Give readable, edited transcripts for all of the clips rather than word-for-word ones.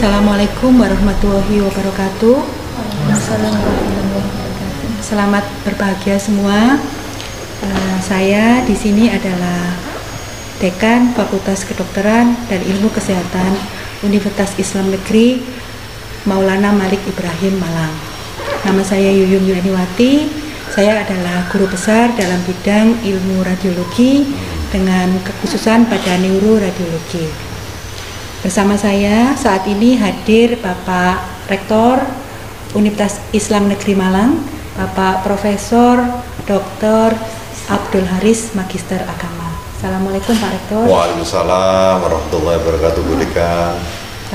Assalamualaikum warahmatullahi wabarakatuh. Selamat berbahagia semua. Saya di sini adalah Dekan Fakultas Kedokteran dan Ilmu Kesehatan Universitas Islam Negeri Maulana Malik Ibrahim Malang. Nama saya Yuyun Yuniwati. Saya adalah guru besar dalam bidang ilmu radiologi dengan kekhususan pada neuroradiologi. Bersama saya saat ini hadir Bapak Rektor Universitas Islam Negeri Malang, Bapak Profesor Dr. Abdul Haris, Magister Agama. Assalamualaikum Pak Rektor. Waalaikumsalam warahmatullahi wabarakatuh, Bu Dekan.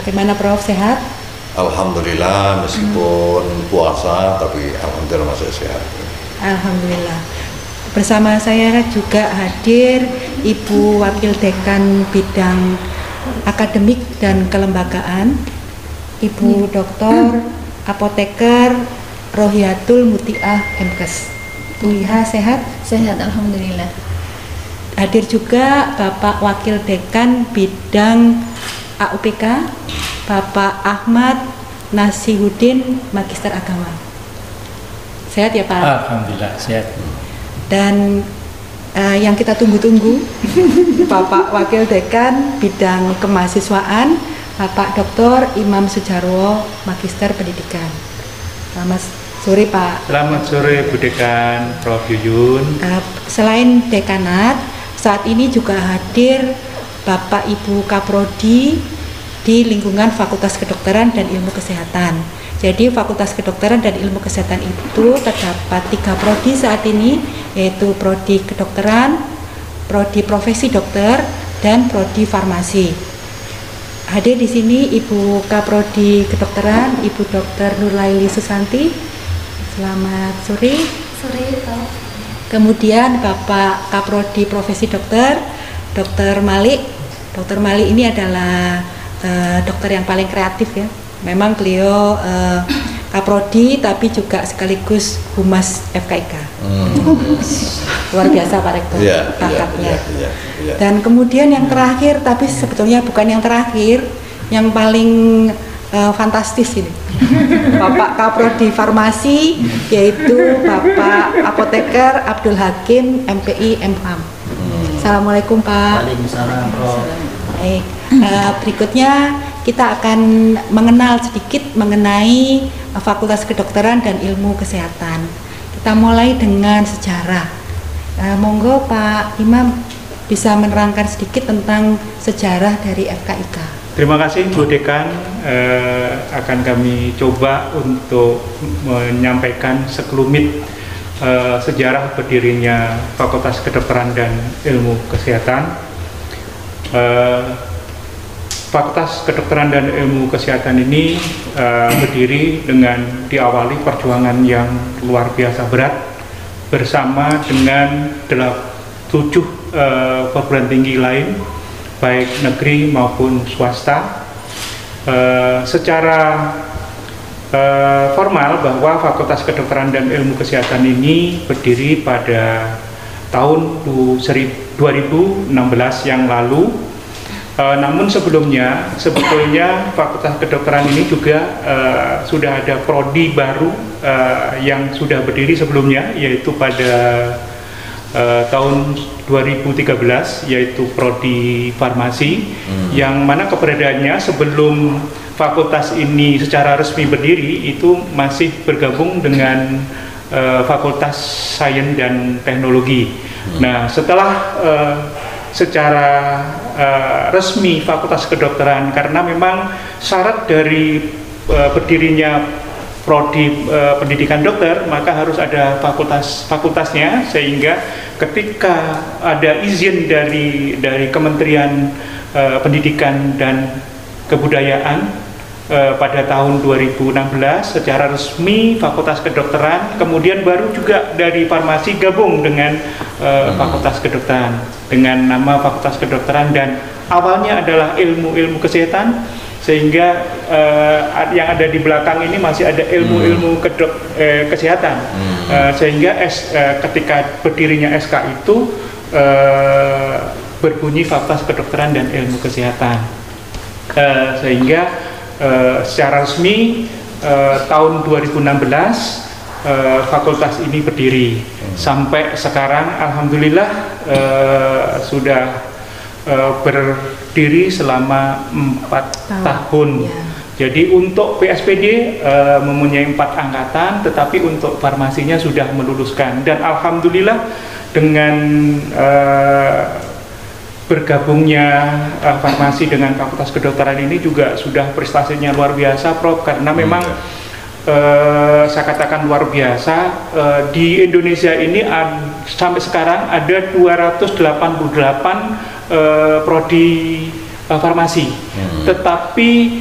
Bagaimana Prof, sehat? Alhamdulillah, meskipun puasa tapi alhamdulillah masih sehat. Alhamdulillah. Bersama saya juga hadir Ibu Wakil Dekan Bidang Akademik dan Kelembagaan, Ibu Dr. Apoteker Rohiatul Mutiah MKes. Bu Iha sehat? Sehat, alhamdulillah. Hadir juga Bapak Wakil Dekan Bidang AUPK, Bapak Ahmad Nasihuddin, Magister Agama. Sehat ya Pak? Alhamdulillah sehat. Dan yang kita tunggu-tunggu, Bapak Wakil Dekan Bidang Kemahasiswaan, Bapak Dr. Imam Sujarwo, Magister Pendidikan. Selamat sore Pak. Selamat sore Bu Dekan, Prof Yuyun. Selain dekanat, saat ini juga hadir Bapak Ibu Kaprodi di lingkungan Fakultas Kedokteran dan Ilmu Kesehatan. Jadi Fakultas Kedokteran dan Ilmu Kesehatan itu terdapat 3 prodi saat ini, yaitu prodi kedokteran, prodi profesi dokter, dan prodi farmasi. Hadir di sini Ibu Kaprodi Kedokteran, Ibu Dr. Nurlaili Susanti. Selamat sore. Sore, Pak. Kemudian Bapak Kaprodi Profesi Dokter, Dr. Malik. Dr. Malik ini adalah dokter yang paling kreatif ya. Memang beliau Kaprodi tapi juga sekaligus Humas FKIK. Luar biasa Pak Rektor, bakatnya. Dan kemudian yang terakhir, tapi sebetulnya bukan yang terakhir, yang paling fantastis ini, Bapak Kaprodi Farmasi, yaitu Bapak Apoteker Abdul Hakim, MPI, MFAM. Assalamualaikum Pak. Waalaikumsalam Prof. Baik, berikutnya kita akan mengenal sedikit mengenai Fakultas Kedokteran dan Ilmu Kesehatan. Kita mulai dengan sejarah. Monggo Pak Imam bisa menerangkan sedikit tentang sejarah dari FKIK. Terima kasih Bu Dekan. Akan kami coba untuk menyampaikan sekelumit sejarah berdirinya Fakultas Kedokteran dan Ilmu Kesehatan. Fakultas Kedokteran dan Ilmu Kesehatan ini berdiri dengan diawali perjuangan yang luar biasa berat bersama dengan 7 perguruan tinggi lain, baik negeri maupun swasta. Secara formal bahwa Fakultas Kedokteran dan Ilmu Kesehatan ini berdiri pada tahun 2016 yang lalu. Namun sebelumnya, sebetulnya Fakultas Kedokteran ini juga sudah ada prodi baru yang sudah berdiri sebelumnya, yaitu pada tahun 2013, yaitu prodi farmasi, yang mana keberadaannya sebelum fakultas ini secara resmi berdiri itu masih bergabung dengan Fakultas Sains dan Teknologi. Nah, setelah secara resmi Fakultas Kedokteran, karena memang syarat dari berdirinya prodi pendidikan dokter, maka harus ada fakultasnya, sehingga ketika ada izin dari Kementerian Pendidikan dan Kebudayaan pada tahun 2016 secara resmi Fakultas Kedokteran, kemudian baru juga dari farmasi gabung dengan Fakultas Kedokteran dengan nama Fakultas Kedokteran, dan awalnya adalah ilmu kesehatan, sehingga yang ada di belakang ini masih ada ilmu kesehatan, sehingga ketika berdirinya SK itu berbunyi Fakultas Kedokteran dan Ilmu Kesehatan, sehingga secara resmi tahun 2016 fakultas ini berdiri. Sampai sekarang alhamdulillah sudah berdiri selama 4 tahun. Ya. Jadi untuk PSPD mempunyai 4 angkatan, tetapi untuk farmasinya sudah meluluskan. Dan alhamdulillah dengan bergabungnya farmasi dengan Fakultas Kedokteran ini juga sudah prestasinya luar biasa, Prof. Karena memang saya katakan luar biasa, di Indonesia ini sampai sekarang ada 288 prodi farmasi, tetapi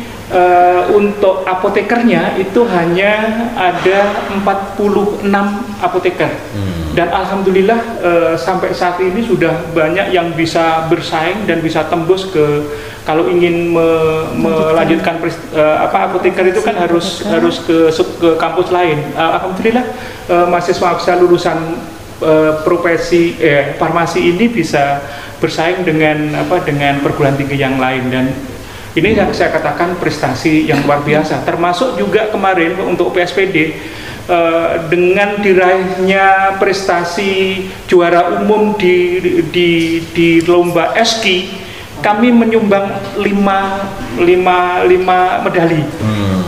untuk apotekernya itu hanya ada 46 apoteker. Dan alhamdulillah sampai saat ini sudah banyak yang bisa bersaing dan bisa tembus ke, kalau ingin melanjutkan apoteker itu kan harus ke kampus lain. Alhamdulillah mahasiswa lulusan profesi farmasi ini bisa bersaing dengan perguruan tinggi yang lain, dan ini yang saya katakan prestasi yang luar biasa. Termasuk juga kemarin untuk PSPD dengan diraihnya prestasi juara umum di lomba eski, kami menyumbang 5 medali,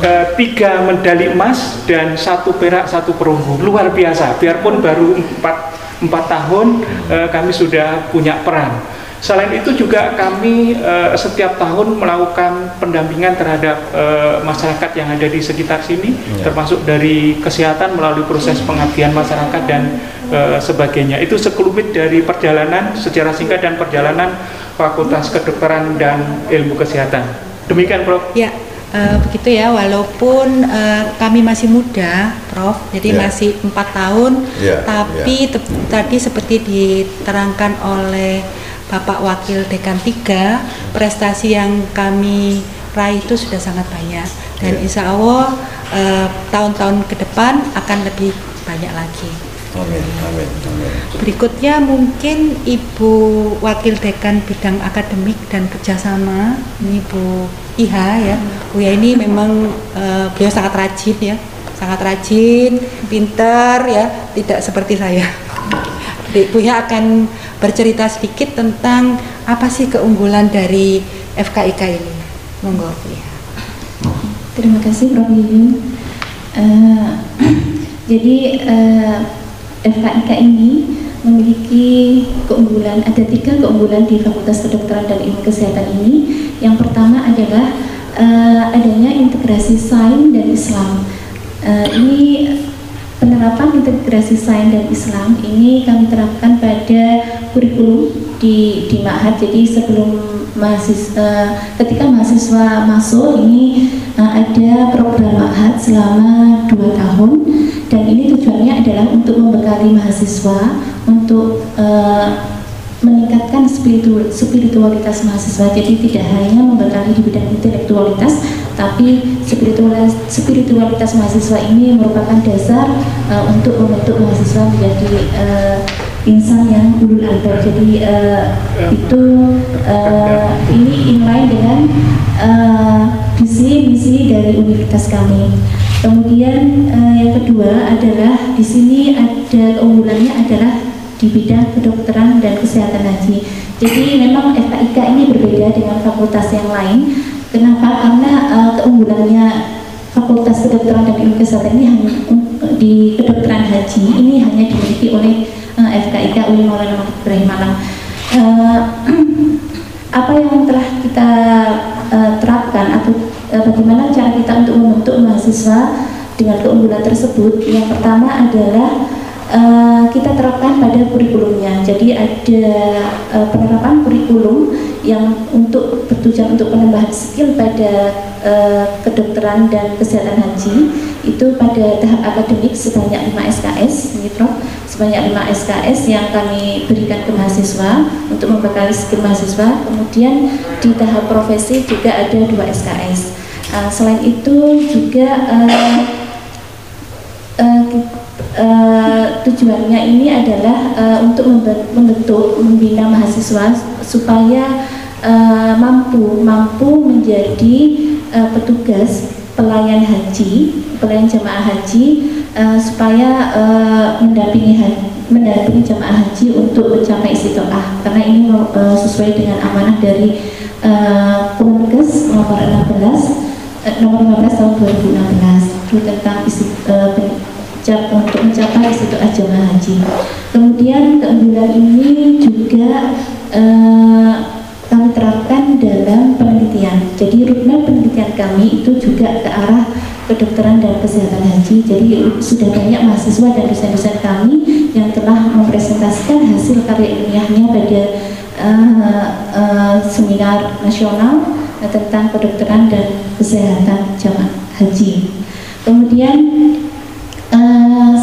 3 medali emas dan 1 perak 1 perunggu. Luar biasa, biarpun baru 4 tahun kami sudah punya peran. Selain itu juga kami setiap tahun melakukan pendampingan terhadap masyarakat yang ada di sekitar sini, termasuk dari kesehatan melalui proses pengabdian masyarakat dan sebagainya. Itu sekelumit dari perjalanan secara singkat dan perjalanan Fakultas Kedokteran dan Ilmu Kesehatan. Demikian, Prof. Ya, begitu ya. Walaupun kami masih muda, Prof. Jadi masih 4 tahun, tapi tadi seperti diterangkan oleh Bapak Wakil Dekan 3, prestasi yang kami raih itu sudah sangat banyak, dan insya Allah tahun-tahun ke depan akan lebih banyak lagi. Amin, amin, amin. Berikutnya mungkin Ibu Wakil Dekan Bidang Akademik dan Kerjasama, ini Bu Iha ya. Bu Iha ini memang beliau sangat rajin ya, sangat rajin, pinter ya, tidak seperti saya. Bu Iha akan bercerita sedikit tentang apa sih keunggulan dari FKIK ini. Monggo, Bu Iha. Terima kasih, Prof. Yuyun. Jadi FKIK ini memiliki keunggulan, ada 3 keunggulan di Fakultas Kedokteran dan Ilmu Kesehatan ini. Yang pertama adalah adanya integrasi sains dan Islam. Ini penerapan integrasi sains dan Islam ini kami terapkan pada kurikulum di Ma'had. Jadi sebelum ketika mahasiswa masuk ini ada program Ma'had selama 2 tahun, dan ini tujuannya adalah untuk membekali mahasiswa untuk meningkatkan spiritualitas mahasiswa. Jadi tidak hanya membekali di bidang intelektualitas, tapi spiritualitas mahasiswa ini merupakan dasar untuk membentuk mahasiswa menjadi insan yang ulul albab. Jadi itu ini inline dengan visi misi dari universitas kami. Kemudian yang kedua adalah di sini ada keunggulannya adalah di bidang kedokteran dan kesehatan haji. Jadi memang FKIK ini berbeda dengan fakultas yang lain. Kenapa? Karena keunggulannya Fakultas Kedokteran dan Ilmu Kesehatan ini hanya di kedokteran haji ini hanya dimiliki oleh FKIK UIN Maulana Mahmud Ibrahim Malang. Apa yang telah kita terapkan atau bagaimana cara kita untuk membentuk mahasiswa dengan keunggulan tersebut? Yang pertama adalah kita terapkan pada kurikulumnya. Jadi ada penerapan kurikulum yang bertujuan untuk penambahan skill pada kedokteran dan kesehatan haji itu pada tahap akademik sebanyak 5 SKS, ini Prof, sebanyak 5 SKS yang kami berikan ke mahasiswa untuk membekali skill mahasiswa. Kemudian di tahap profesi juga ada 2 SKS. Selain itu juga tujuannya ini adalah untuk membina mahasiswa supaya mampu menjadi petugas pelayan jamaah haji supaya mendampingi jamaah haji untuk mencapai istiqomah, karena ini sesuai dengan amanah dari Kemenkes nomor 15 tahun 2016 tentang untuk mencapai istiqomah jamaah haji. Kemudian keunggulan ini juga kami terapkan dalam penelitian. Jadi roadmap penelitian kami itu juga ke arah kedokteran dan kesehatan haji. Jadi sudah banyak mahasiswa dan dosen-dosen kami yang telah mempresentasikan hasil karya ilmiahnya pada seminar nasional tentang kedokteran dan kesehatan jamaah haji. Kemudian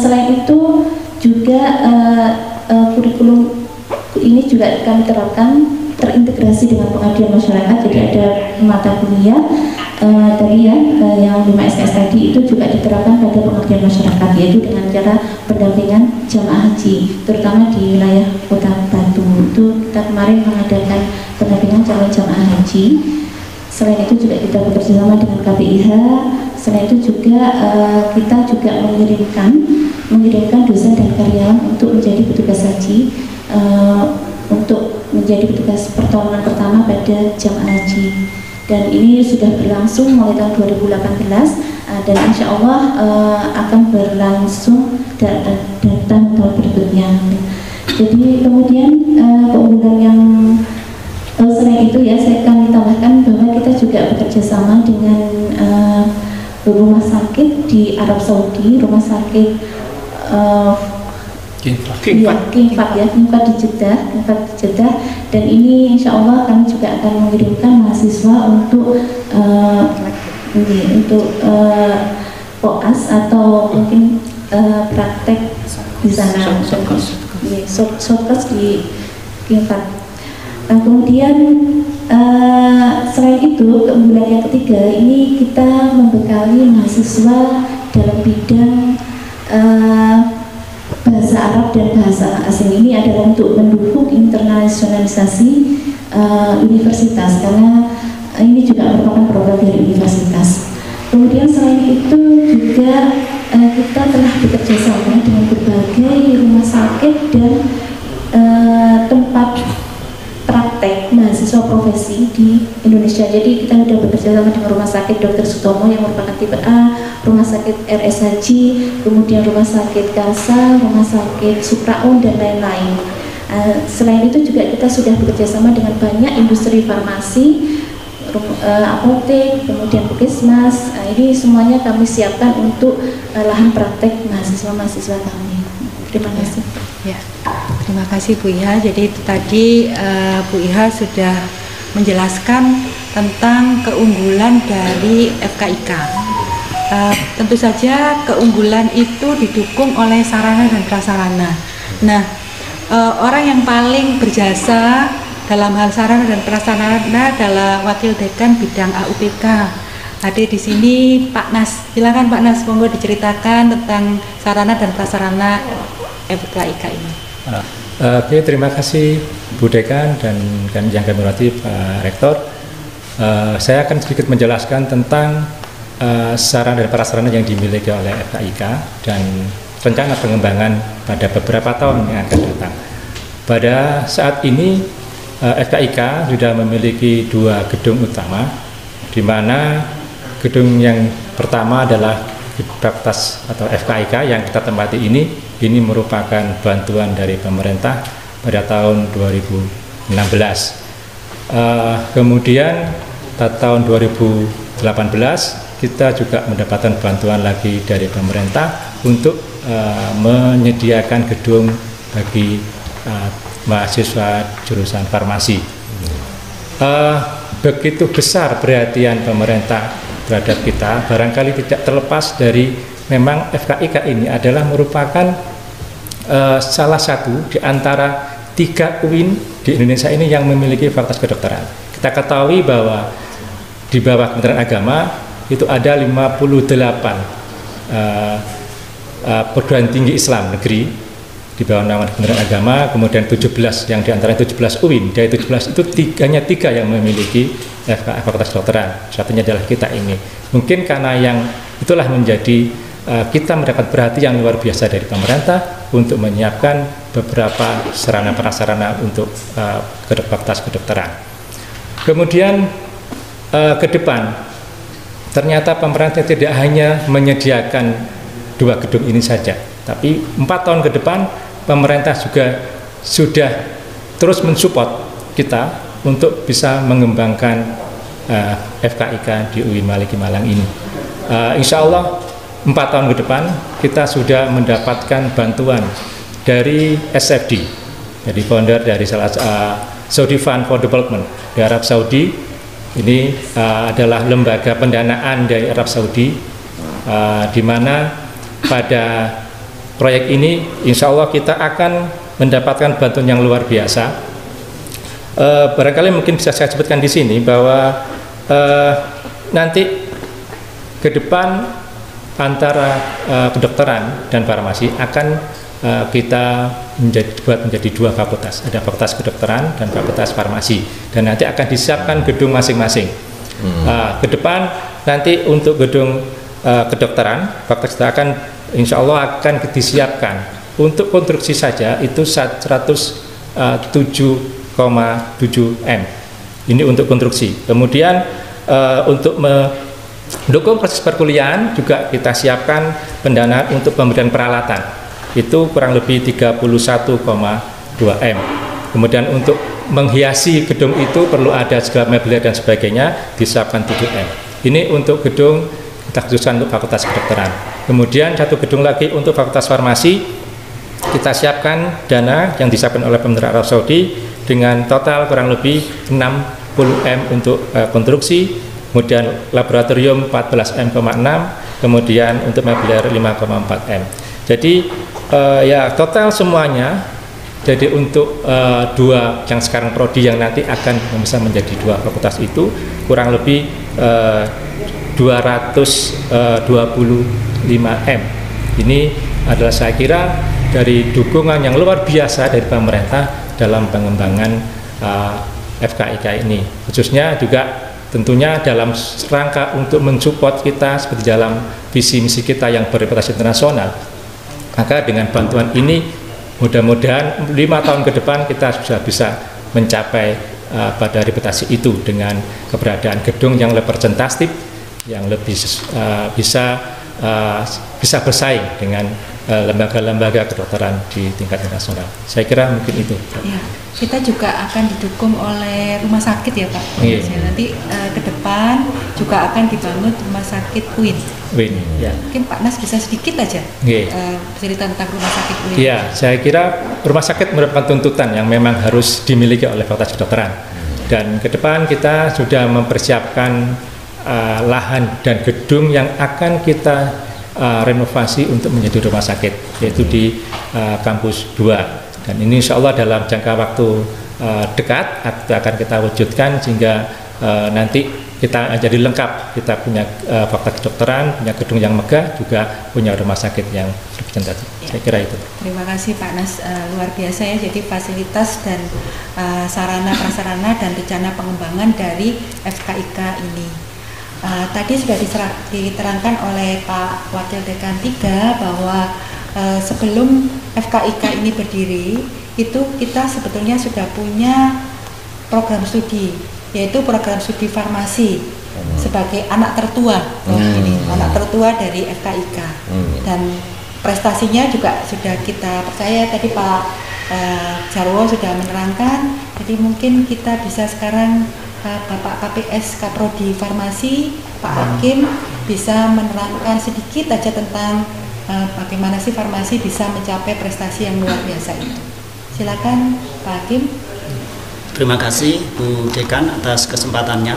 selain itu juga kurikulum ini juga kami terapkan terintegrasi dengan pengabdian masyarakat. Jadi ada mata kuliah tadi yang 5 SKS tadi itu juga diterapkan pada pengabdian masyarakat, yaitu dengan cara pendampingan jamaah haji terutama di wilayah Kota Batu. Itu kita kemarin mengadakan pendampingan jamaah haji. Selain itu juga kita bekerjasama dengan KPIH. Selain itu juga kita juga mengirimkan dosen dan karyawan untuk menjadi petugas haji, untuk menjadi petugas pertolongan pertama pada jamaah haji. Dan ini sudah berlangsung mulai tahun 2018 dan insya Allah akan berlangsung dan tahun berikutnya. Jadi kemudian keunggulan yang selain itu kami tambahkan bahwa kita juga bekerja sama dengan rumah sakit di Arab Saudi, rumah sakit King-Fahd di Jeddah, dan ini insya Allah kami juga akan mengirimkan mahasiswa untuk koas atau mungkin praktek di sana, shortcut di King-Fahd. Nah, kemudian selain itu keunggulan yang ketiga ini kita membekali mahasiswa dalam bidang bahasa Arab dan bahasa asing. Ini adalah untuk mendukung internasionalisasi universitas, karena ini juga merupakan program dari universitas. Kemudian selain itu juga kita telah bekerja sama dengan berbagai rumah sakit dan tempat praktek mahasiswa profesi di Indonesia. Jadi kita sudah bekerja sama dengan Rumah Sakit Dr. Sutomo yang merupakan tipe A, Rumah Sakit RS Haji, kemudian Rumah Sakit Kalsa, Rumah Sakit Supraun, dan lain-lain. Selain itu juga kita sudah bekerja sama dengan banyak industri farmasi, apotek, kemudian puskesmas. Ini semuanya kami siapkan untuk lahan praktek mahasiswa-mahasiswa kami. Terima kasih. Ya. Terima kasih Bu Iha. Jadi itu tadi Bu Iha sudah menjelaskan tentang keunggulan dari FKIK. Tentu saja keunggulan itu didukung oleh sarana dan prasarana. Nah, orang yang paling berjasa dalam hal sarana dan prasarana adalah Wakil Dekan Bidang AUPK. Hadir di sini Pak Nas. Silakan Pak Nas, monggo diceritakan tentang sarana dan prasarana FKIK ini. Oke, terima kasih Bu Dekan dan yang kami hormati Pak Rektor. Saya akan sedikit menjelaskan tentang sarana dan prasarana yang dimiliki oleh FKIK dan rencana pengembangan pada beberapa tahun yang akan datang. Pada saat ini FKIK sudah memiliki 2 gedung utama, di mana gedung yang pertama adalah Fakultas atau FKIK yang kita tempati ini merupakan bantuan dari pemerintah pada tahun 2016. Kemudian pada tahun 2018 kita juga mendapatkan bantuan lagi dari pemerintah untuk menyediakan gedung bagi mahasiswa jurusan farmasi. Begitu besar perhatian pemerintah terhadap kita, barangkali tidak terlepas dari memang FKIK ini adalah merupakan salah satu di antara 3 UIN di Indonesia ini yang memiliki fakultas kedokteran. Kita ketahui bahwa di bawah Kementerian Agama itu ada 58 perguruan tinggi Islam negeri di bawah naungan Kementerian Agama, kemudian 17 yang diantara 17 UIN. Dari 17 itu hanya 3 yang memiliki FKIK Fakultas Kedokteran. Satunya adalah kita ini. Mungkin karena yang itulah menjadi kita mendapat perhatian yang luar biasa dari pemerintah untuk menyiapkan beberapa sarana prasarana untuk Fakultas Kedokteran. Kemudian ke depan ternyata pemerintah tidak hanya menyediakan 2 gedung ini saja, tapi 4 tahun ke depan pemerintah juga sudah terus mensupport kita untuk bisa mengembangkan FKIK di UIN Maliki Malang ini. Insya Allah 4 tahun ke depan kita sudah mendapatkan bantuan dari SFD, jadi founder dari Saudi Fund for Development di Arab Saudi. Ini adalah lembaga pendanaan dari Arab Saudi, di mana pada proyek ini insya Allah kita akan mendapatkan bantuan yang luar biasa. Barangkali mungkin bisa saya sebutkan di sini bahwa nanti ke depan antara kedokteran dan farmasi akan kita menjadi 2 fakultas. Ada Fakultas Kedokteran dan Fakultas Farmasi, dan nanti akan disiapkan gedung masing-masing. Ke depan nanti untuk gedung kedokteran, fakultas akan insya Allah akan disiapkan untuk konstruksi saja itu 107,7 M. Ini untuk konstruksi. Kemudian untuk mendukung proses perkuliahan juga kita siapkan pendanaan untuk pemberian peralatan. Itu kurang lebih 31,2 M. Kemudian untuk menghiasi gedung itu perlu ada segala mebel dan sebagainya, disiapkan 7 M. Ini untuk gedung kita khususkan untuk Fakultas Kedokteran. Kemudian 1 gedung lagi untuk Fakultas Farmasi, kita siapkan dana yang disiapkan oleh pemerintah Arab Saudi dengan total kurang lebih 60 M untuk konstruksi, kemudian laboratorium 14 M,6, kemudian untuk meubiler 5,4 M. Jadi ya total semuanya, jadi untuk 2 yang sekarang prodi yang nanti akan bisa menjadi 2 fakultas itu kurang lebih 225 M. Ini adalah saya kira dari dukungan yang luar biasa dari pemerintah dalam pengembangan FKIK ini, khususnya juga tentunya dalam rangka untuk mensupport kita seperti dalam visi misi kita yang berreputasi internasional. Maka dengan bantuan ini mudah-mudahan 5 tahun ke depan kita sudah bisa mencapai pada reputasi itu dengan keberadaan gedung yang representatif, yang lebih bisa bersaing dengan lembaga-lembaga kedokteran di tingkat internasional. Saya kira mungkin itu. Ya, kita juga akan didukung oleh rumah sakit ya Pak. Iya. Nanti ke depan juga akan dibangun rumah sakit UIN. UIN, ya. Mungkin Pak Nas bisa sedikit aja cerita tentang rumah sakit UIN. Iya, saya kira rumah sakit merupakan tuntutan yang memang harus dimiliki oleh Fakultas Kedokteran. Dan ke depan kita sudah mempersiapkan lahan dan gedung yang akan kita renovasi untuk menjadi rumah sakit, yaitu di kampus 2, dan ini insya Allah dalam jangka waktu dekat akan kita wujudkan sehingga nanti kita jadi lengkap, kita punya Fakultas Kedokteran, punya gedung yang megah, juga punya rumah sakit yang representatif. Saya kira itu. Terima kasih Pak Nas, luar biasa ya, jadi fasilitas dan sarana prasarana dan rencana pengembangan dari FKIK ini. Tadi sudah diterangkan oleh Pak Wakil Dekan 3 bahwa sebelum FKIK ini berdiri itu kita sebetulnya sudah punya program studi, yaitu program studi farmasi sebagai anak tertua anak tertua dari FKIK, dan prestasinya juga sudah kita percaya. Tadi Pak Jarwo sudah menerangkan, jadi mungkin kita bisa sekarang Bapak KPS Kaprodi Farmasi, Pak Hakim bisa menerangkan sedikit aja tentang bagaimana sih farmasi bisa mencapai prestasi yang luar biasa itu. Silakan Pak Hakim. Terima kasih Bu Dekan atas kesempatannya.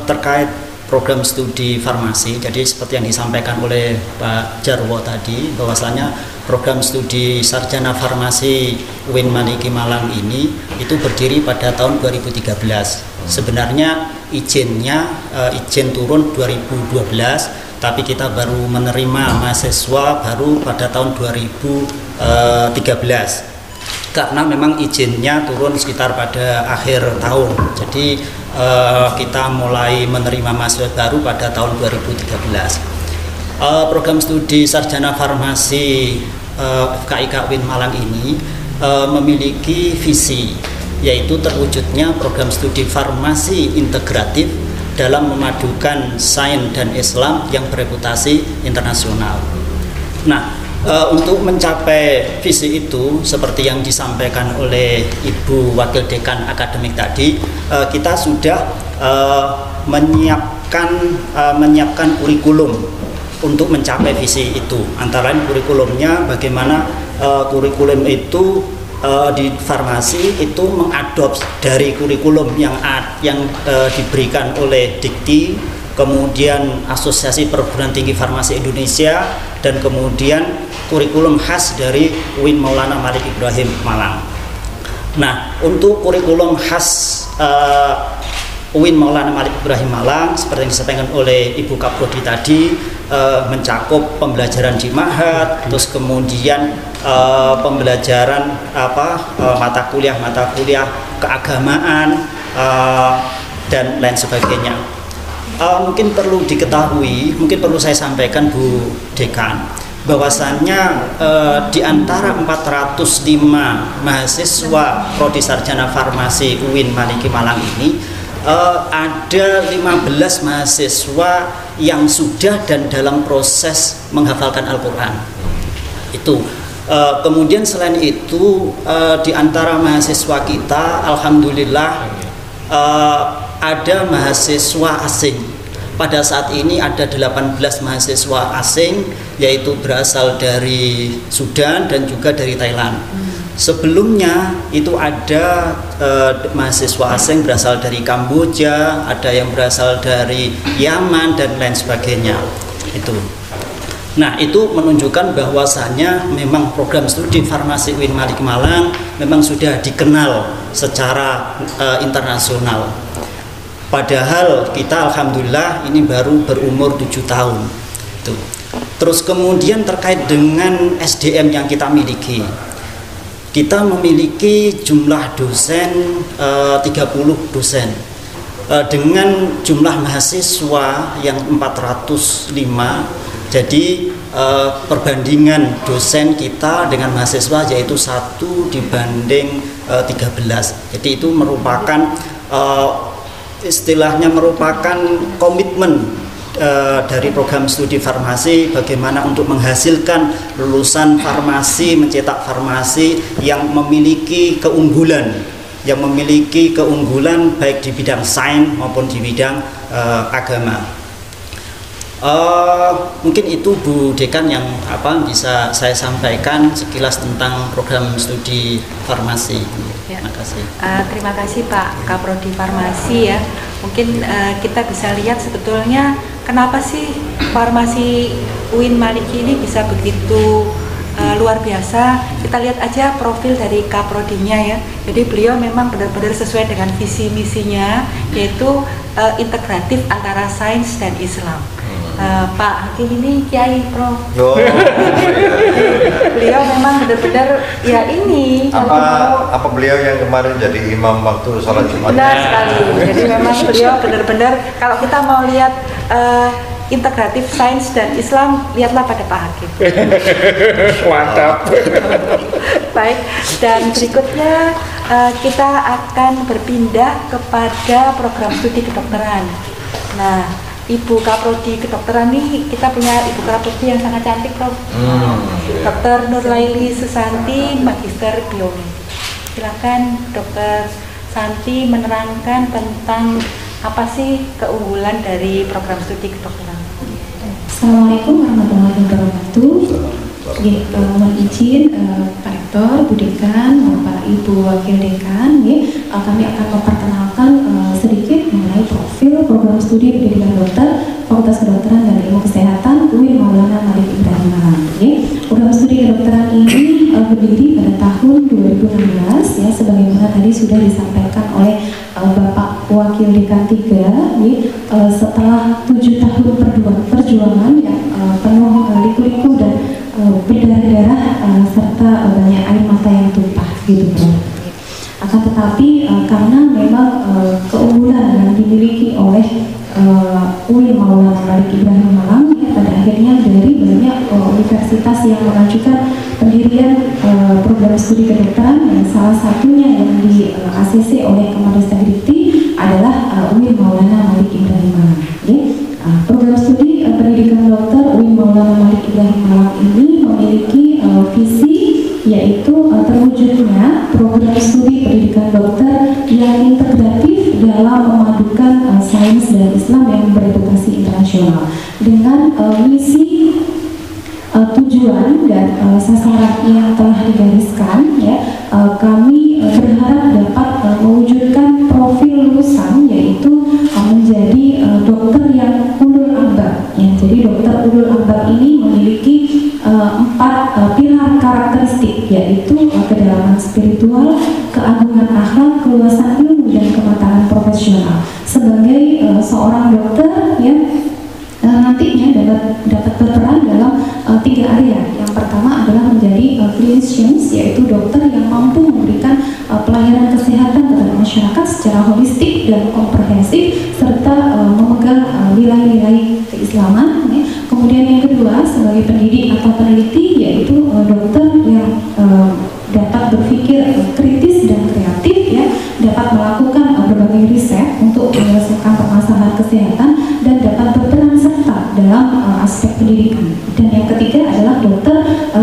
Terkait program studi farmasi, jadi seperti yang disampaikan oleh Pak Jarwo tadi, bahwasanya program studi sarjana farmasi UIN Maliki Malang ini itu berdiri pada tahun 2013. Sebenarnya izin turun 2012, tetapi kita baru menerima mahasiswa baru pada tahun 2013 karena memang izinnya turun sekitar pada akhir tahun. Jadi kita mulai menerima mahasiswa baru pada tahun 2013. Program studi sarjana farmasi FKIK UIN Malang ini memiliki visi, yaitu terwujudnya program studi farmasi integratif dalam memadukan sains dan Islam yang bereputasi internasional. Nah, untuk mencapai visi itu, seperti yang disampaikan oleh Ibu Wakil Dekan Akademik tadi, kita sudah menyiapkan kurikulum untuk mencapai visi itu. Antara lain kurikulumnya bagaimana kurikulum itu di farmasi itu mengadopsi dari kurikulum yang diberikan oleh Dikti, kemudian Asosiasi Perguruan Tinggi Farmasi Indonesia, dan kemudian kurikulum khas dari UIN Maulana Malik Ibrahim Malang. Nah, untuk kurikulum khas UIN Maulana Malik Ibrahim Malang seperti yang disampaikan oleh Ibu Kaprodi tadi, mencakup pembelajaran di Ma'had, terus kemudian pembelajaran mata kuliah keagamaan dan lain sebagainya. Mungkin perlu diketahui, mungkin perlu saya sampaikan Bu Dekan, bahwasannya di antara 405 mahasiswa prodi sarjana farmasi UIN Maliki Malang ini ada 15 mahasiswa yang sudah dan dalam proses menghafalkan Al-Quran. Itu. Kemudian selain itu di antara mahasiswa kita, alhamdulillah ada mahasiswa asing. Pada saat ini ada 18 mahasiswa asing, yaitu berasal dari Sudan dan juga dari Thailand. Sebelumnya itu ada mahasiswa asing berasal dari Kamboja, ada yang berasal dari Yaman dan lain sebagainya. Itu. Nah, itu menunjukkan bahwasannya memang program studi farmasi UIN Malik Malang memang sudah dikenal secara internasional. Padahal kita alhamdulillah ini baru berumur 7 tahun. Itu. Terus kemudian terkait dengan SDM yang kita miliki. Kita memiliki jumlah dosen 30 dosen dengan jumlah mahasiswa yang 405. Jadi perbandingan dosen kita dengan mahasiswa yaitu 1 dibanding 13. Jadi itu merupakan istilahnya merupakan komitmen dari program studi farmasi, bagaimana untuk menghasilkan lulusan farmasi, mencetak farmasi yang memiliki keunggulan, baik di bidang sains maupun di bidang agama. Mungkin itu Bu Dekan yang bisa saya sampaikan sekilas tentang program studi farmasi. Ya. Terima kasih. Terima kasih Pak Kaprodi Farmasi ya. Mungkin kita bisa lihat sebetulnya kenapa sih farmasi UIN Maliki ini bisa begitu luar biasa. Kita lihat aja profil dari Kaprodinya ya. Jadi beliau memang benar-benar sesuai dengan visi misinya, yaitu integratif antara sains dan Islam. Pak Hakim ini Kiai Prof. Beliau memang benar-benar ya ini. Apa beliau yang kemarin jadi imam waktu sholat Jumat? Benar sekali. Jadi memang beliau benar-benar kalau kita mau lihat integratif sains dan Islam, lihatlah pada Pak Hakim. Mantap. Baik, dan berikutnya kita akan berpindah kepada program studi kedokteran. Nah, Ibu Kaprodi kedokteran ini kita punya Ibu Kaprodi yang sangat cantik, Prof. Dr. Nurlaili Susanti, Magister Biomedis. Silakan Dr. Santi menerangkan tentang apa sih keunggulan dari program studi kedokteran. Assalamualaikum warahmatullahi wabarakatuh. Mohon izin Pak Rektor, Bu Dekan, Bapak Ibu Wakil Dekan, kami akan memperkenalkan sedikit mengenai profil program studi pendidikan dokter Fakultas Kedokteran dan Ilmu Kesehatan UIN Maulana Malik Ibrahim Malang. Program studi kedokteran ini berdiri pada tahun 2016 ya, sebagaimana tadi sudah disampaikan oleh Bapak Wakil Dekan 3 setelah 7 tahun perjuangan banyak air mata yang tumpah gitu Prof. Akan tetapi karena memang keunggulan yang dimiliki oleh UIN Maulana Malik Ibrahim Malang ya, pada akhirnya dari banyak universitas yang mengajukan pendirian program studi kedokteran, dan salah satunya yang di ACC oleh Kemendikbudristek adalah UIN Maulana Malik Ibrahim Malang ya. Program studi pendidikan dokter UIN Maulana Malik Ibrahim Malang ini memiliki visi, yaitu terwujudnya program studi pendidikan dokter yang integratif dalam memadukan sains dan Islam yang bereputasi internasional dengan misi, tujuan dan sasaran yang telah digariskan ya. Kami berharap dapat mewujudkan profil lulusan, yaitu menjadi dokter yang ulul albab ya. Jadi dokter ulul albab ini memiliki 4 pilar karakteristik, yaitu kedalaman spiritual, keagungan akhlak, keluasan ilmu, dan kematangan profesional. Sebagai seorang dokter ya, nantinya dapat berperan dalam 3 area. Yang pertama adalah menjadi clinicians, yaitu dokter yang mampu memberikan pelayanan kesehatan kepada masyarakat secara holistik dan komprehensif, serta memegang nilai-nilai keislaman ya. Kemudian yang kedua sebagai pendidik atau peneliti, yaitu dokter yang dapat berpikir kritis dan kreatif ya, dapat melakukan berbagai riset untuk menyelesaikan permasalahan kesehatan dan dapat berperan serta dalam aspek pendidikan. Dan yang ketiga adalah dokter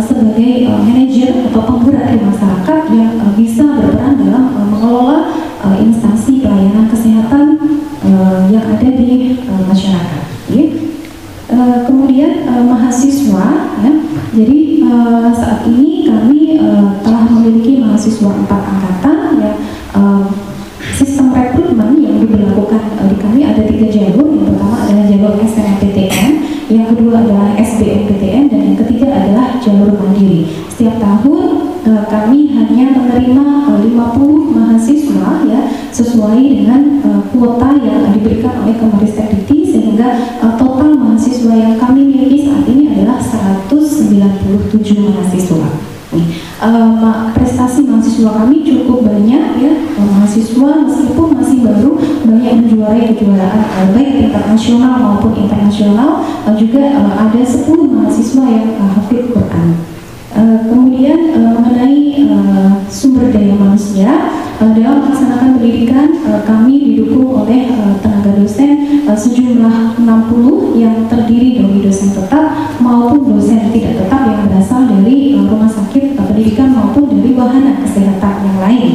sebagai manajer atau penggerak di masyarakat yang bisa berperan dalam mengelola instansi pelayanan kesehatan yang ada di masyarakat ya. Kemudian mahasiswa ya. Jadi saat ini kami telah memiliki mahasiswa 4 angkatan ya. Sistem rekrutmen yang diberlakukan di kami ada 3 jalur. Yang pertama adalah jalur SNMPTN, yang kedua adalah SBMPTN, dan yang ketiga adalah jalur mandiri. Setiap tahun kami hanya menerima 50 mahasiswa ya, sesuai dengan kuota yang diberikan oleh Kemendikbudristek, sehingga total mahasiswa yang kami miliki saat ini adalah 197 mahasiswa. Prestasi mahasiswa kami cukup banyak ya. Mahasiswa meskipun masih baru banyak menjuarai kejuaraan baik internasional maupun internasional. Juga ada 10 mahasiswa yang hafidz Quran. Kemudian mengenai sumber daya manusia dalam melaksanakan pendidikan, kami didukung oleh tenaga dosen sejumlah 60 yang terdiri dari dosen tetap maupun dosen tidak tetap yang berasal dari rumah sakit pendidikan maupun dari wahana kesehatan yang lain.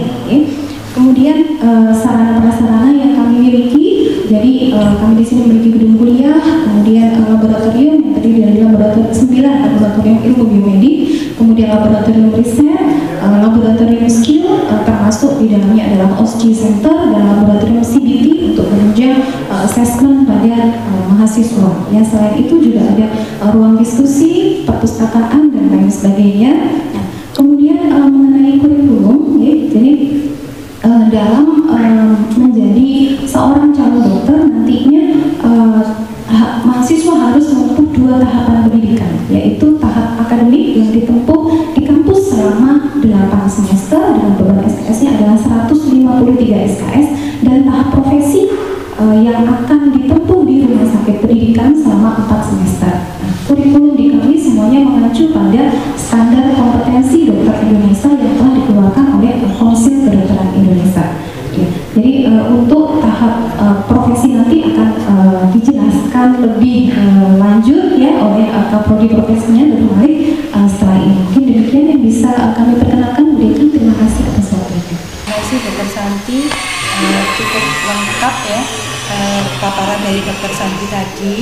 Kemudian sarana prasarana yang kami miliki, jadi kami di sini memiliki gedung kuliah, kemudian laboratorium yang terdiri dari laboratorium 9 laboratorium ilmu biomedik, kemudian laboratorium riset, laboratorium skill, termasuk di dalamnya adalah OSCE Center dan laboratorium CBT untuk menunjang assessment pada mahasiswa. Ya, selain itu juga ada ruang diskusi, perpustakaan dan lain sebagainya. Nah, kemudian mengenai kurikulum, ya, jadi dalam menjadi seorang calon dokter nantinya mahasiswa harus menempuh 2 tahapan pendidikan, yaitu tahap akademik yang ditempuh di kampus selama 8 semester dengan beban SKS-nya adalah 153 SKS, dan tahap profesi yang akan ditempuh di rumah sakit pendidikan selama 4 semester. Nah, kurikulum di kami semuanya mengacu pada standar kompetensi dokter Indonesia yang telah dikeluarkan oleh Konsil Kedokteran Indonesia. Ya, jadi untuk tahap profesi nanti akan dijelaskan lebih lanjut ya oleh Kaprodi Profesinya dan Malik setelah ini. Mungkin demikian yang bisa kami perkenalkan. Berikan terima kasih atas waktunya. Terima kasih Dr. Santi, cukup lengkap ya paparan dari Dr. Santi tadi,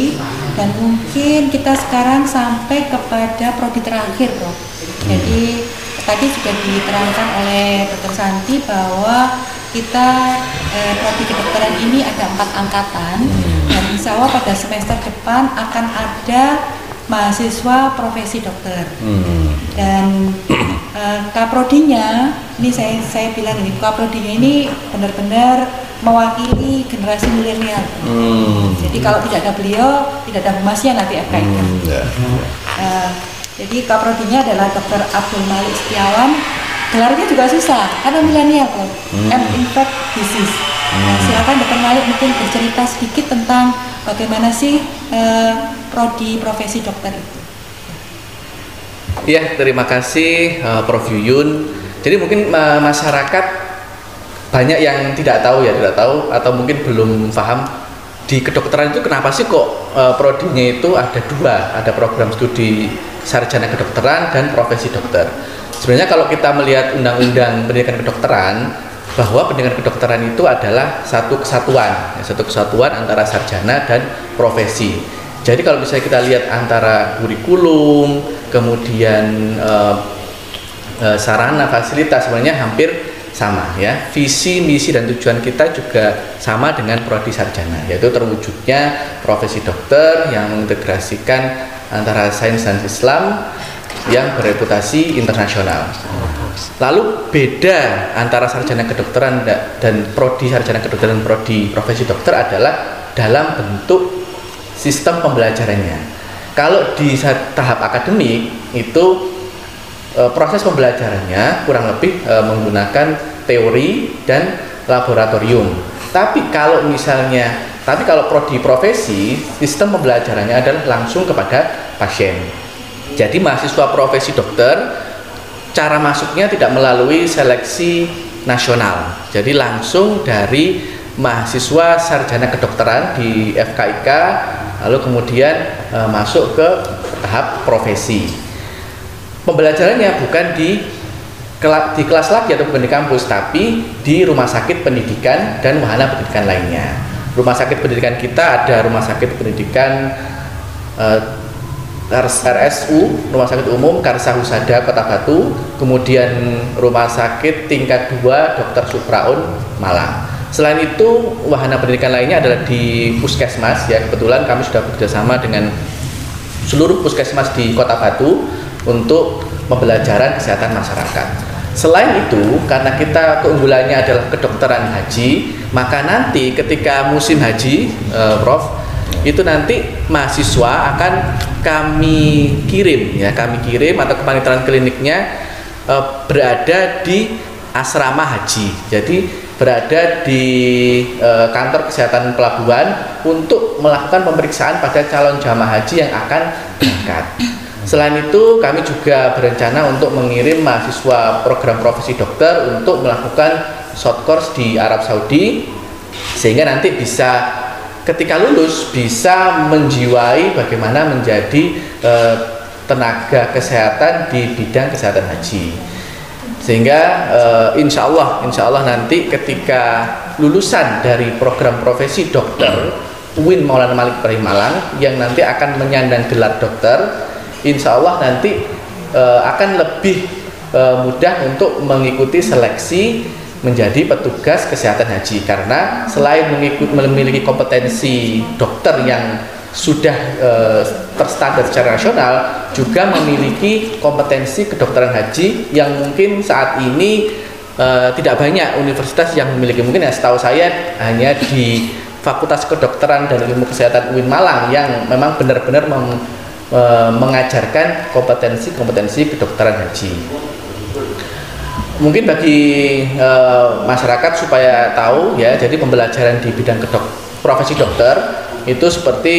dan mungkin kita sekarang sampai kepada prodi terakhir, Prof. Jadi tadi sudah diterangkan oleh Dr. Santi bahwa kita prodi kedokteran ini ada 4 angkatan, dan insya Allah pada semester depan akan ada mahasiswa profesi dokter. Dan kaprodinya ini saya bilang ini kaprodinya ini benar-benar mewakili generasi milenial. Jadi kalau tidak ada beliau, tidak ada Mas ya nanti FKIK. Jadi kaprodinya adalah Dr. Abdul Malik Setiawan. Gelarnya juga susah karena milenial loh. Infect Disease. Nah, silakan Dr. Malik mungkin bercerita sedikit tentang bagaimana sih prodi profesi dokter itu. Ya, terima kasih Prof. Yuyun. Jadi mungkin masyarakat banyak yang tidak tahu atau mungkin belum paham di kedokteran itu kenapa sih kok prodinya itu ada dua, ada program studi sarjana kedokteran dan profesi dokter. Sebenarnya kalau kita melihat undang-undang pendidikan kedokteran, bahwa pendidikan kedokteran itu adalah satu kesatuan antara sarjana dan profesi. Jadi kalau misalnya kita lihat antara kurikulum, kemudian sarana fasilitas sebenarnya hampir sama ya. Visi, misi dan tujuan kita juga sama dengan prodi sarjana, yaitu terwujudnya profesi dokter yang mengintegrasikan antara sains dan Islam yang bereputasi internasional. Lalu beda antara sarjana kedokteran dan prodi sarjana kedokteran dan prodi profesi dokter adalah dalam bentuk sistem pembelajarannya. Kalau di tahap akademik itu proses pembelajarannya kurang lebih menggunakan teori dan laboratorium. Tapi kalau prodi profesi, sistem pembelajarannya adalah langsung kepada pasien. Jadi mahasiswa profesi dokter cara masuknya tidak melalui seleksi nasional. Jadi langsung dari mahasiswa sarjana kedokteran di FKIK lalu kemudian masuk ke tahap profesi. Pembelajarannya bukan di kelas lagi atau bukan di kampus, tapi di rumah sakit pendidikan dan wahana pendidikan lainnya. Rumah sakit pendidikan kita ada rumah sakit pendidikan RSU, Rumah Sakit Umum Karsa Husada Kota Batu, kemudian Rumah Sakit tingkat 2 Dr. Supraun Malang. Selain itu, wahana pendidikan lainnya adalah di puskesmas ya. Kebetulan kami sudah bekerjasama dengan seluruh puskesmas di Kota Batu untuk pembelajaran kesehatan masyarakat. Selain itu, karena kita keunggulannya adalah kedokteran haji, maka nanti ketika musim haji, Prof, itu nanti mahasiswa akan kami kirim atau kepanitiaan kliniknya berada di asrama haji. Jadi berada di kantor kesehatan pelabuhan untuk melakukan pemeriksaan pada calon jamaah haji yang akan berangkat. Selain itu, kami juga berencana untuk mengirim mahasiswa program profesi dokter untuk melakukan short course di Arab Saudi, sehingga nanti bisa ketika lulus bisa menjiwai bagaimana menjadi tenaga kesehatan di bidang kesehatan haji. Sehingga insya Allah nanti ketika lulusan dari program profesi dokter UIN Maulana Malik Ibrahim Malang yang nanti akan menyandang gelar dokter, insya Allah nanti akan lebih mudah untuk mengikuti seleksi menjadi petugas kesehatan haji, karena selain memiliki kompetensi dokter yang sudah terstandar secara nasional, juga memiliki kompetensi kedokteran haji yang mungkin saat ini tidak banyak universitas yang memiliki. Mungkin ya setahu saya hanya di Fakultas Kedokteran dan Ilmu Kesehatan UIN Malang yang memang benar-benar mengajarkan kompetensi kedokteran haji. Mungkin bagi masyarakat supaya tahu ya, jadi pembelajaran di bidang profesi dokter itu seperti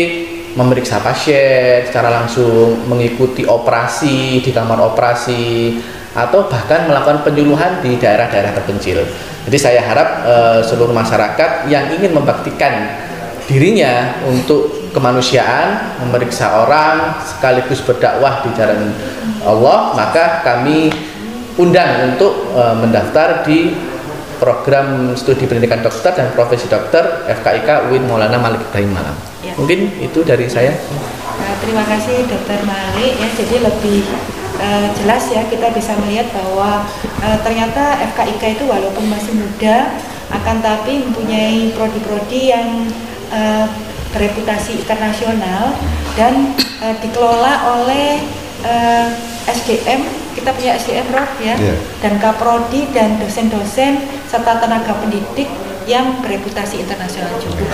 memeriksa pasien secara langsung, mengikuti operasi di kamar operasi, atau bahkan melakukan penyuluhan di daerah-daerah terpencil. Jadi saya harap seluruh masyarakat yang ingin membaktikan dirinya untuk kemanusiaan, memeriksa orang sekaligus berdakwah di jalan Allah, maka kami undang untuk mendaftar di program studi pendidikan dokter dan profesi dokter FKIK UIN Maulana Malik Ibrahim Malang. Ya. Mungkin itu dari saya. Terima kasih Dr. Malik ya. Jadi lebih jelas ya kita bisa melihat bahwa ternyata FKIK itu walaupun masih muda, akan tapi mempunyai prodi-prodi yang bereputasi internasional dan dikelola oleh SDM. Kita punya SDM Prof ya, dan Kaprodi dan dosen-dosen serta tenaga pendidik yang bereputasi internasional juga.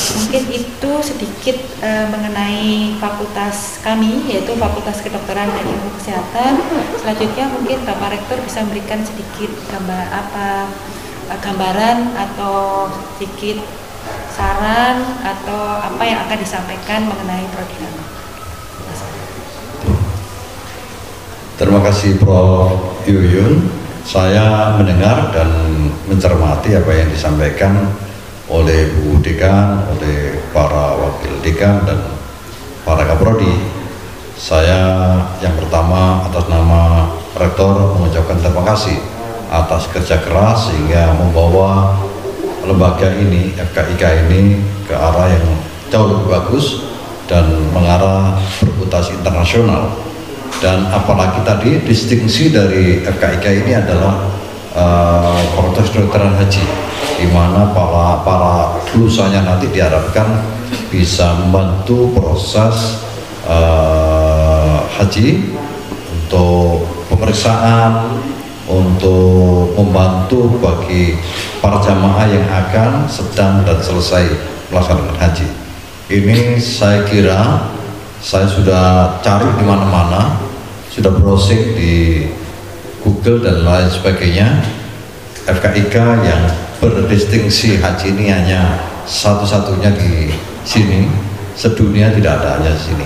Mungkin itu sedikit mengenai fakultas kami, yaitu Fakultas Kedokteran dan Ilmu Kesehatan. Selanjutnya mungkin Bapak Rektor bisa memberikan sedikit gambaran atau sedikit saran atau apa yang akan disampaikan mengenai prodi kami. Terima kasih Prof. Yuyun. Saya mendengar dan mencermati apa yang disampaikan oleh Bu Dekan, oleh para wakil dekan dan para kaprodi. Saya yang pertama atas nama Rektor mengucapkan terima kasih atas kerja keras sehingga membawa lembaga ini, FKIK ini ke arah yang jauh lebih bagus dan mengarah berputasi internasional. Dan apalagi tadi distingsi dari FKIK ini adalah Fakultas Kedokteran Haji, di mana para lulusanya nanti diharapkan bisa membantu proses haji untuk pemeriksaan, untuk membantu bagi para jamaah yang akan sedang dan selesai melaksanakan haji. Ini saya kira saya sudah cari di mana-mana, sudah browsing di Google dan lain sebagainya. FKIK yang berdistingsi haji ini hanya satu-satunya di sini, sedunia tidak ada, hanya di sini.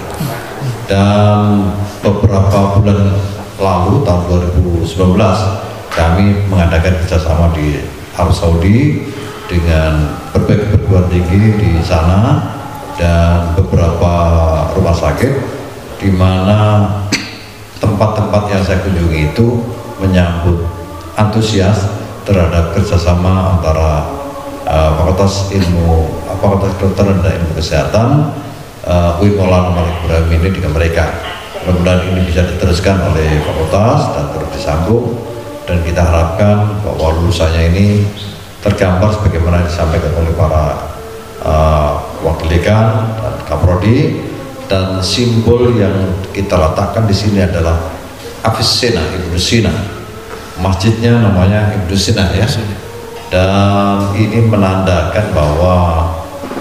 Dan beberapa bulan lalu tahun 2019 kami mengadakan kerjasama di Arab Saudi dengan berbagai perguruan tinggi di sana dan beberapa rumah sakit, di mana tempat-tempat yang saya kunjungi itu menyambut antusias terhadap kerjasama antara Fakultas Kedokteran dan Ilmu Kesehatan UIN Maulana Malik Ibrahim ini dengan mereka. Mudah-mudahan ini bisa diteruskan oleh fakultas dan terus disambung, dan kita harapkan bahwa lulusannya ini tergambar sebagaimana disampaikan oleh para wakil dekan dan kaprodi, dan simbol yang kita letakkan di sini adalah Avicenna, Ibnu Sina. Masjidnya namanya Ibnu Sina ya. Dan ini menandakan bahwa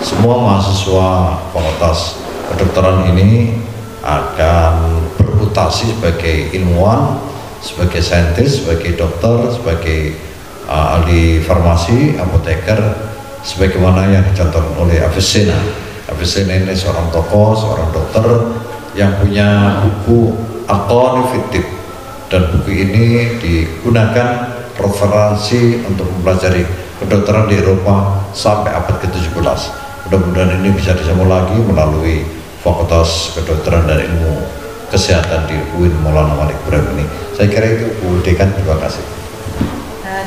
semua mahasiswa Fakultas Kedokteran ini akan berputasi sebagai ilmuwan, sebagai saintis, sebagai dokter, sebagai ahli farmasi, apoteker, sebagaimana yang dicontohkan oleh Avicenna. Avicenna ini seorang tokoh, seorang dokter yang punya buku Al-Qawanin Fid-Tibb, dan buku ini digunakan referensi untuk mempelajari kedokteran di Eropa sampai abad ke-17. Mudah-mudahan ini bisa disambung lagi melalui Fakultas Kedokteran dan Ilmu Kesehatan di UIN Maulana Malik Ibrahim ini. Saya kira itu Bu Dekan, terima kasih.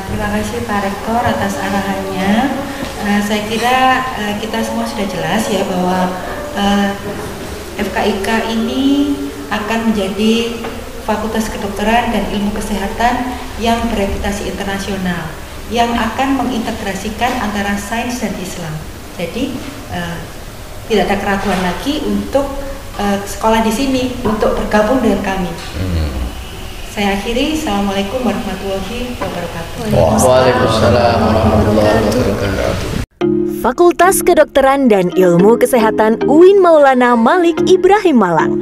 Terima kasih Pak Rektor atas arahannya. Saya kira kita semua sudah jelas ya bahwa FKIK ini akan menjadi Fakultas Kedokteran dan Ilmu Kesehatan yang bereputasi internasional, yang akan mengintegrasikan antara sains dan Islam. Jadi tidak ada keraguan lagi untuk sekolah di sini untuk bergabung dengan kami. Saya akhiri. Assalamualaikum warahmatullahi wabarakatuh. Waalaikumsalam warahmatullahi wabarakatuh. Fakultas Kedokteran dan Ilmu Kesehatan UIN Maulana Malik Ibrahim Malang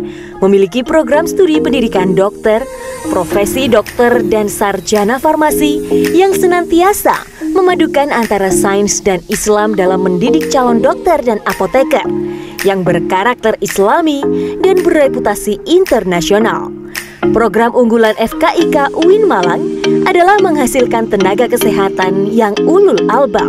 memiliki program studi pendidikan dokter, profesi dokter, dan sarjana farmasi yang senantiasa memadukan antara sains dan Islam dalam mendidik calon dokter dan apoteker yang berkarakter Islami dan bereputasi internasional. Program unggulan FKIK UIN Malang adalah menghasilkan tenaga kesehatan yang ulul albab.